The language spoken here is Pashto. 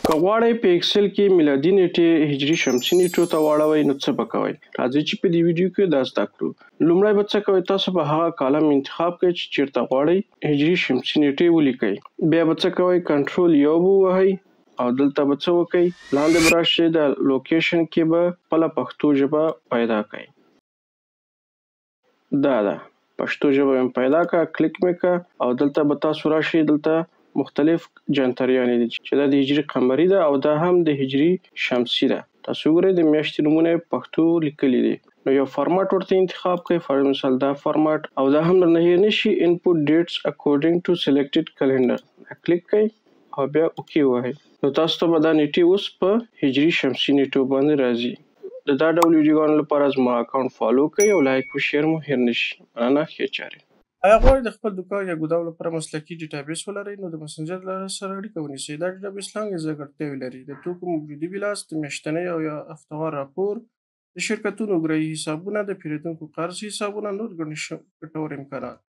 که غواړئ په ایکسل کې میلادي نیټې هجري شمسي نیټو ته واړوئ نو څه به کوئ؟ راځئ چې په دې ویډیو کې دا زده کړو. لومړی به څه کوئ؟ تاسو به هغه کالم انتخاب کړئ چې چیرته غواړئ هجري شمسي نیټې ولیکئ. بیا به څه کوئ؟ کنټرول یو به ووهئ او دلته به څه وکئ؟ لاندې به راشئ، د لوکیشن کې به خپله پښتو ژبه پیدا کړئ. دا ده پښتو ژبه مې پیدا کړه، کلیک مې کړه او دلته به تاسو راشئ. دلته مختلف جنتریانې دي چې دا د هجري قمري ده او دا هم د هجري شمسي ده. تاسو وګورئ د میاشتې نومونه یې پښتو لیکلي دي. نو یو فارمټ ورته انتخاب کړئ، فار مثال دا فارمټ، او دا هم درنه هیر نشي input dates according to selected calendar. کلیک کړئ او بیا اوکې ووهئ. نو تاسو ته به دا نیټې اوس په هجري شمسي نیټو باندې راځي. د دا ډول ویډیوګانو لپاره زما اکاونټ فالو کړئ او لایک او شیر مو هیر نشي. مننه، ښې چارې. آیا غواړئ د خپل دوکان یا ګودام لپاره مسلکي ډیټابیس ولرئ؟ نو د مسنجر له لارې سره اړیکه ونیسئ. دا ډیټابیس لاندې ځانګړتیاوې لري: د توکو موجودي ویلاس، د میاشتنۍ او یا هفتهوار راپور، د شرکتونو ګروي حسابونه، د پیرودونکو قرض حسابونه، نور ګڼ ګټور امکانات.